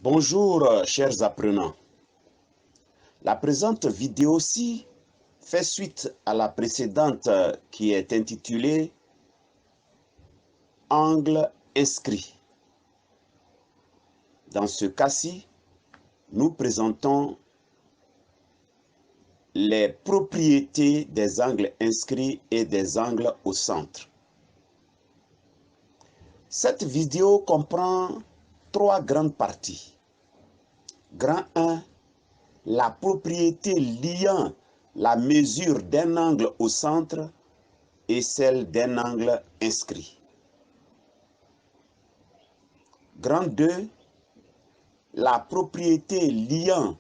Bonjour chers apprenants. La présente vidéo-ci fait suite à la précédente qui est intitulée Angle inscrit. Dans ce cas-ci, nous présentons les propriétés des angles inscrits et des angles au centre. Cette vidéo comprend trois grandes parties. Grand 1, la propriété liant la mesure d'un angle au centre et celle d'un angle inscrit. Grand 2, la propriété liant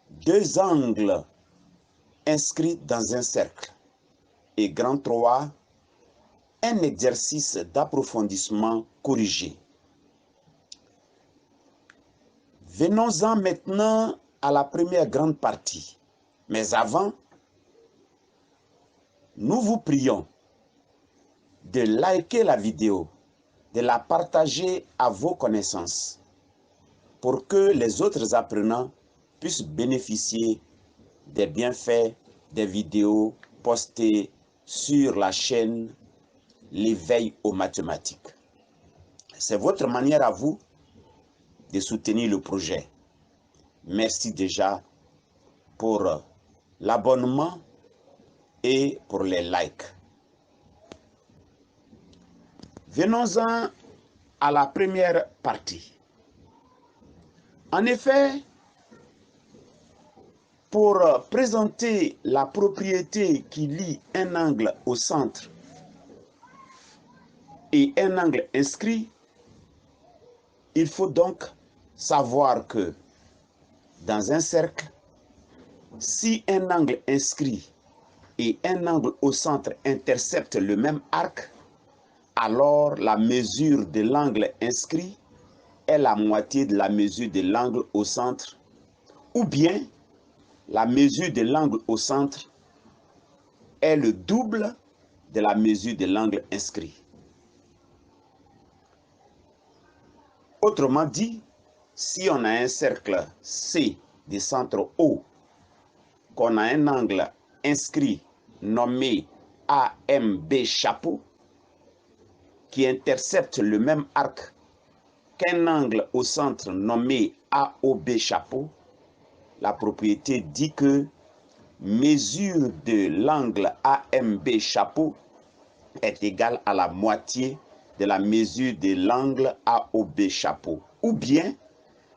deux angles inscrits dans un cercle. Et grand 3, un exercice d'approfondissement corrigé. Venons-en maintenant à la première grande partie. Mais avant, nous vous prions de liker la vidéo, de la partager à vos connaissances pour que les autres apprenants puissent bénéficier des bienfaits des vidéos postées sur la chaîne L'éveil aux mathématiques. C'est votre manière à vous de soutenir le projet. Merci déjà pour l'abonnement et pour les likes. Venons-en à la première partie. En effet, pour présenter la propriété qui lie un angle au centre et un angle inscrit, il faut donc savoir que dans un cercle, si un angle inscrit et un angle au centre interceptent le même arc, alors la mesure de l'angle inscrit est la moitié de la mesure de l'angle au centre, ou bien la mesure de l'angle au centre est le double de la mesure de l'angle inscrit. Autrement dit, si on a un cercle C de centre O, qu'on a un angle inscrit nommé AMB chapeau, qui intercepte le même arc qu'un angle au centre nommé AOB chapeau, la propriété dit que mesure de l'angle AMB chapeau est égale à la moitié de la mesure de l'angle AOB chapeau. Ou bien,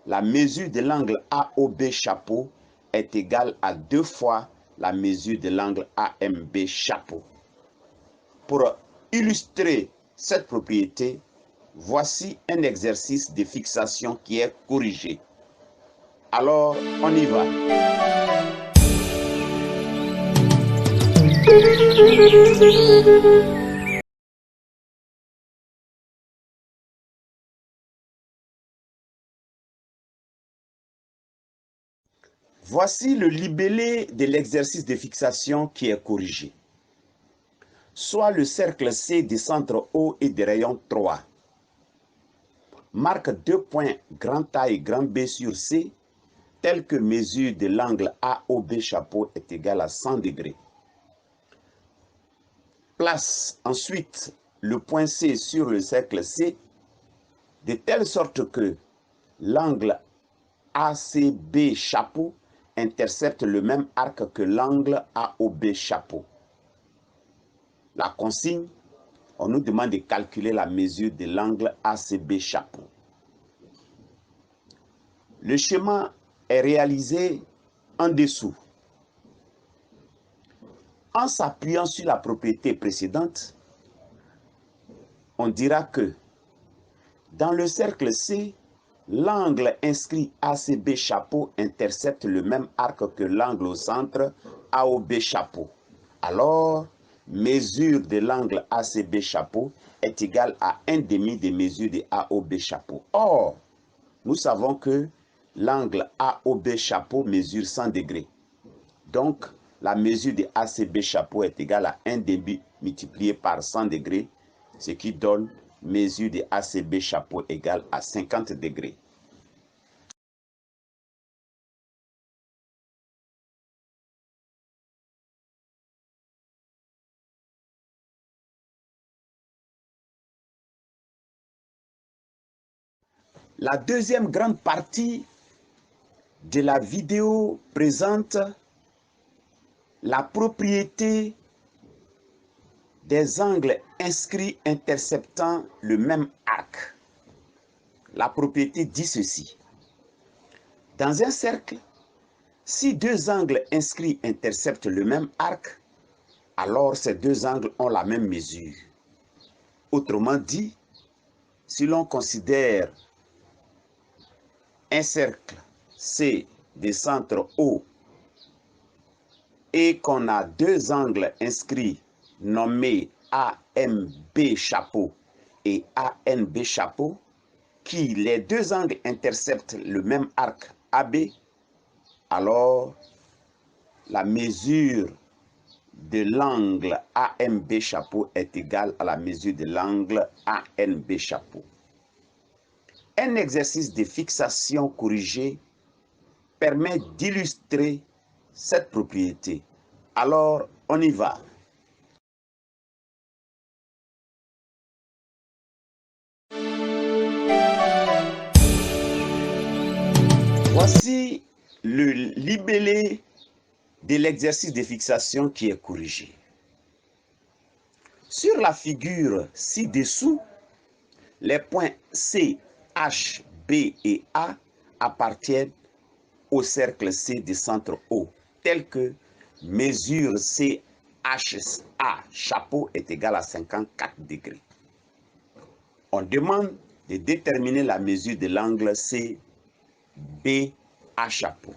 la mesure de l'angle AOB chapeau est égale à 2 fois la mesure de l'angle AMB chapeau. Pour illustrer cette propriété, voici un exercice de fixation qui est corrigé. Alors, on y va. Voici le libellé de l'exercice de fixation qui est corrigé. Soit le cercle C des centres O et des rayons 3. Marque 2 points grand A et grand B sur C, tel que mesure de l'angle AOB chapeau est égale à 100 degrés. Place ensuite le point C sur le cercle C, de telle sorte que l'angle ACB chapeau intercepte le même arc que l'angle AOB chapeau. La consigne, on nous demande de calculer la mesure de l'angle ACB chapeau. Le schéma est réalisé en dessous. En s'appuyant sur la propriété précédente, on dira que dans le cercle C, l'angle inscrit ACB chapeau intercepte le même arc que l'angle au centre AOB chapeau. Alors, mesure de l'angle ACB chapeau est égale à 1/2 des mesures de AOB chapeau. Or, nous savons que l'angle AOB chapeau mesure 100 degrés. Donc, la mesure de ACB chapeau est égale à 1/2 multiplié par 100 degrés, ce qui donne mesure de ACB chapeau égale à 50 degrés. La deuxième grande partie de la vidéo présente la propriété des angles inscrits interceptant le même arc. La propriété dit ceci. Dans un cercle, si deux angles inscrits interceptent le même arc, alors ces deux angles ont la même mesure. Autrement dit, si l'on considère un cercle C de centre O et qu'on a deux angles inscrits nommés AMB chapeau et ANB chapeau, qui les deux angles interceptent le même arc AB, alors la mesure de l'angle AMB chapeau est égale à la mesure de l'angle ANB chapeau. Un exercice de fixation corrigée permet d'illustrer cette propriété. Alors, on y va. Voici le libellé de l'exercice de fixation qui est corrigé. Sur la figure ci-dessous, les points C, H, B et A appartiennent au cercle C du centre O, tel que mesure CHA chapeau est égale à 54 degrés. On demande de déterminer la mesure de l'angle CBA chapeau.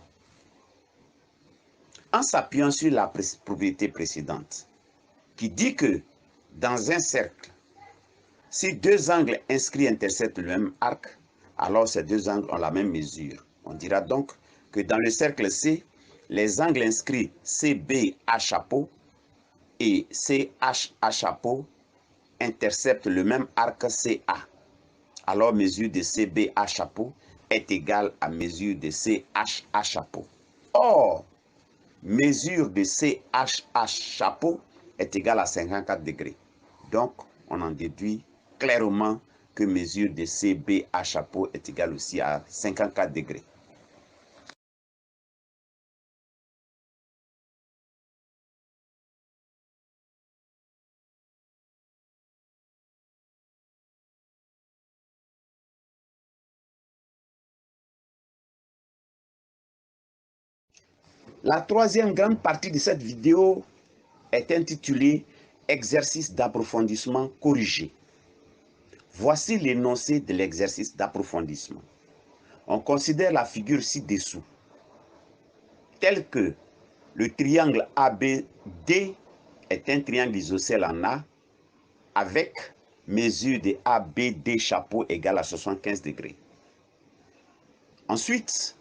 En s'appuyant sur la propriété précédente, qui dit que dans un cercle, si deux angles inscrits interceptent le même arc, alors ces deux angles ont la même mesure. On dira donc que dans le cercle C, les angles inscrits CBA chapeau et CHA chapeau interceptent le même arc CA. Alors mesure de CBA chapeau est égale à mesure de CHA chapeau. Or, mesure de CHA chapeau est égale à 54 degrés. Donc, on en déduit clairement que mesure de CBA chapeau est égale aussi à 54 degrés. La troisième grande partie de cette vidéo est intitulée « Exercice d'approfondissement corrigé ». Voici l'énoncé de l'exercice d'approfondissement. On considère la figure ci-dessous, telle que le triangle ABD est un triangle isocèle en A avec mesure de ABD chapeau égale à 75 degrés. Ensuite,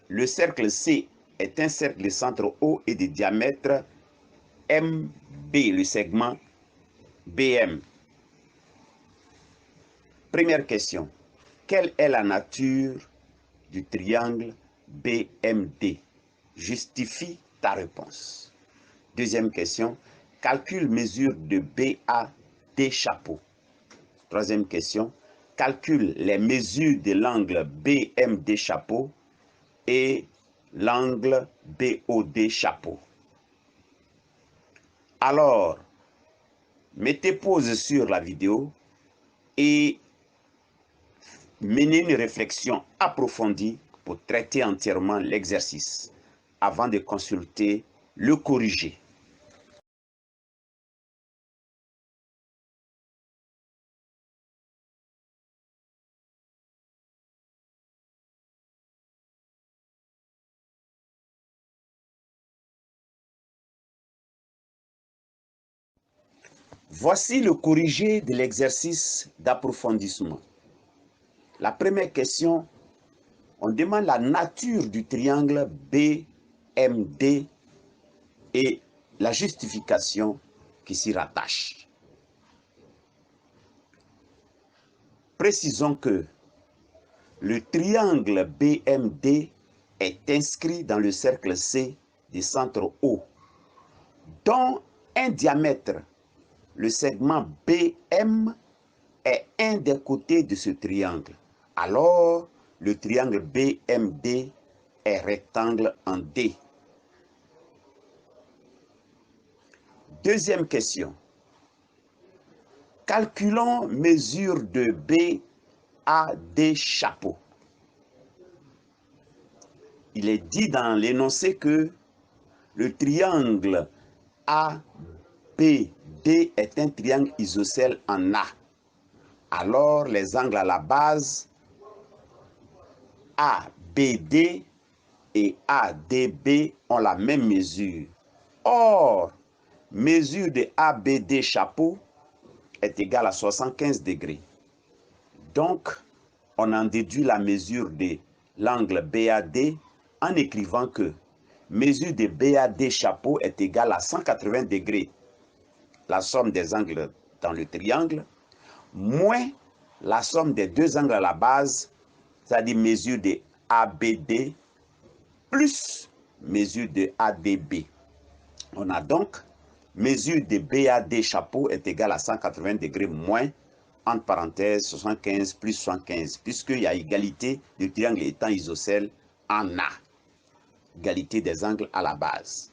le cercle C est un cercle de centre O et de diamètre MB, le segment BM. Première question. Quelle est la nature du triangle BMD? Justifie ta réponse. Deuxième question. Calcule mesure de BAD chapeau. Troisième question. Calcule les mesures de l'angle BMD chapeau et l'angle BOD chapeau. Alors, mettez pause sur la vidéo et menez une réflexion approfondie pour traiter entièrement l'exercice avant de consulter le corrigé. Voici le corrigé de l'exercice d'approfondissement. La première question, on demande la nature du triangle BMD et la justification qui s'y rattache. Précisons que le triangle BMD est inscrit dans le cercle C du centre O, dont un diamètre, le segment BM, est un des côtés de ce triangle. Alors, le triangle BMD est rectangle en D. Deuxième question. Calculons mesure de BAD chapeau. Il est dit dans l'énoncé que le triangle ABD est un triangle isocèle en A. Alors, les angles à la base ABD et ADB ont la même mesure. Or, mesure de ABD chapeau est égale à 75 degrés. Donc, on en déduit la mesure de l'angle BAD en écrivant que mesure de BAD chapeau est égale à 180 degrés, la somme des angles dans le triangle, moins la somme des deux angles à la base, c'est-à-dire mesure de ABD plus mesure de ADB. On a donc mesure de BAD chapeau est égale à 180 degrés moins, entre parenthèses, 75 plus 75, puisqu'il y a égalité du triangle étant isocèle en A. Égalité des angles à la base.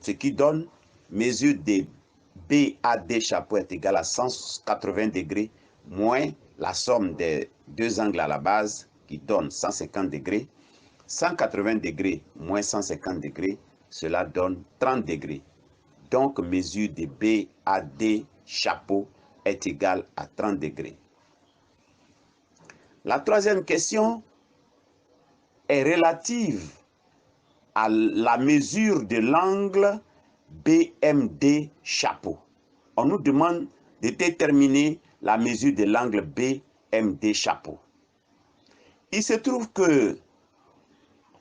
Ce qui donne mesure de BAD chapeau est égale à 180 degrés moins la somme des deux angles à la base qui donne 150 degrés. 180 degrés moins 150 degrés, cela donne 30 degrés. Donc, mesure de BAD chapeau est égale à 30 degrés. La troisième question est relative à la mesure de l'angle BMD chapeau. On nous demande de déterminer la mesure de l'angle BMD chapeau. Il se trouve que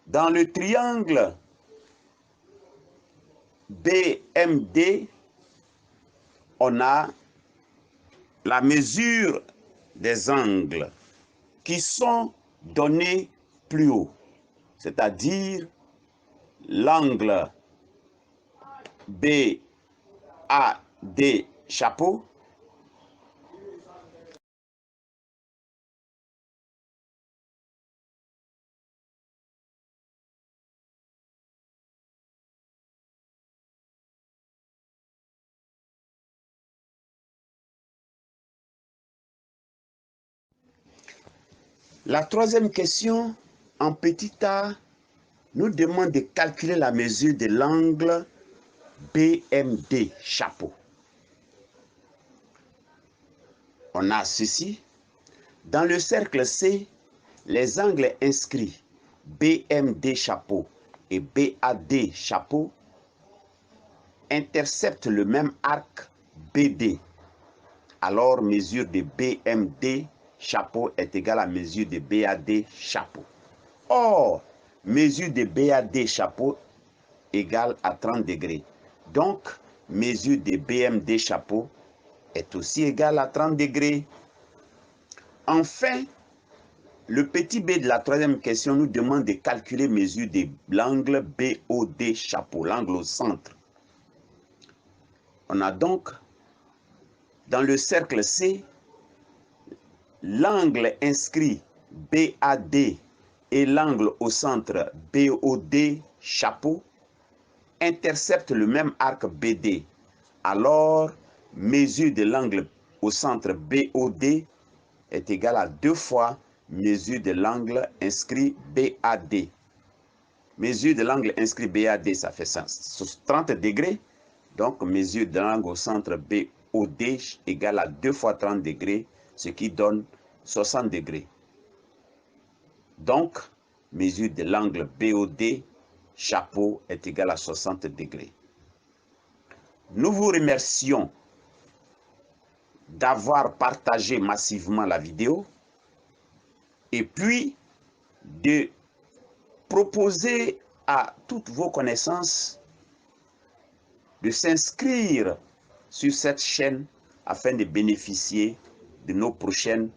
dans le triangle BMD, on a la mesure des angles qui sont donnés plus haut, c'est-à-dire l'angle BAD chapeau La troisième question, en petit a, nous demande de calculer la mesure de l'angle BMD chapeau. On a ceci. Dans le cercle C, les angles inscrits BMD chapeau et BAD chapeau interceptent le même arc BD. Alors, mesure de BMD chapeau est égale à mesure de BAD chapeau. Or, mesure de BAD chapeau égale à 30 degrés. Donc, mesure de BMD chapeau est aussi égale à 30 degrés. Enfin, le petit b de la troisième question nous demande de calculer mesure de l'angle BOD chapeau, l'angle au centre. On a donc, dans le cercle C, l'angle inscrit BAD et l'angle au centre BOD chapeau interceptent le même arc BD. Alors, mesure de l'angle au centre BOD est égale à 2 fois mesure de l'angle inscrit BAD. Mesure de l'angle inscrit BAD, ça fait 30 degrés. Donc, mesure de l'angle au centre BOD égale à 2 fois 30 degrés, ce qui donne 60 degrés. Donc, mesure de l'angle BOD chapeau est égale à 60 degrés. Nous vous remercions d'avoir partagé massivement la vidéo et puis de proposer à toutes vos connaissances de s'inscrire sur cette chaîne afin de bénéficier de nos prochaines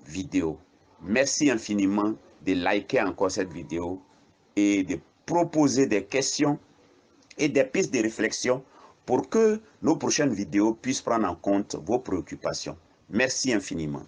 vidéos. Merci infiniment de liker encore cette vidéo et de proposer des questions et des pistes de réflexion pour que nos prochaines vidéos puissent prendre en compte vos préoccupations. Merci infiniment.